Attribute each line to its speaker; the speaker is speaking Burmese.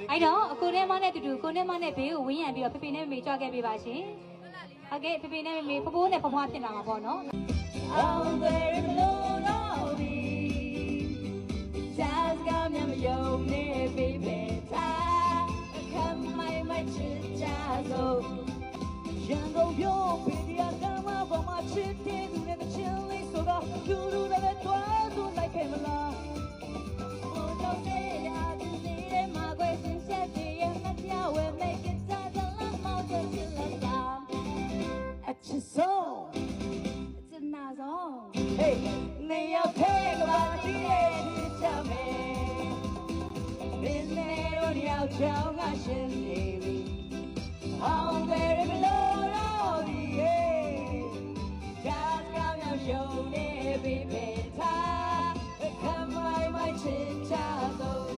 Speaker 1: အဲ့တော့အကိုနဲ့မနဲ့တူတူကိုနဲ့မနဲ့ဘေးကိုဝင်းရံပြီးတော့ဖေဖေနဲ့မေကြွခဲ့ပေးပါရှင်ဟုတ်ကဲ့ဖေဖေနဲ့မေဖိုးဖိုးနဲ့ဖွားဖွားဖြစ်လာမှာပေါ့နော်အောင်တယ်မလို့တော့ဒီစားကမ်းမြမယုံနေဘေးပဲထားအခမ်းမိုက်ချစ်ကြစို့ရန်ကုန်ပြုံးဖေဒီယာကမ်းမပေါ်မှာချစ်တဲ့သူနဲ့တစ်ချင်းလေးဆိုတော့လူလူလည်းတွားသူလိုက်ခဲ့မလားSong, it's a nice song. Hey, may I take about the me? Been there on the outside, I should be. I'm very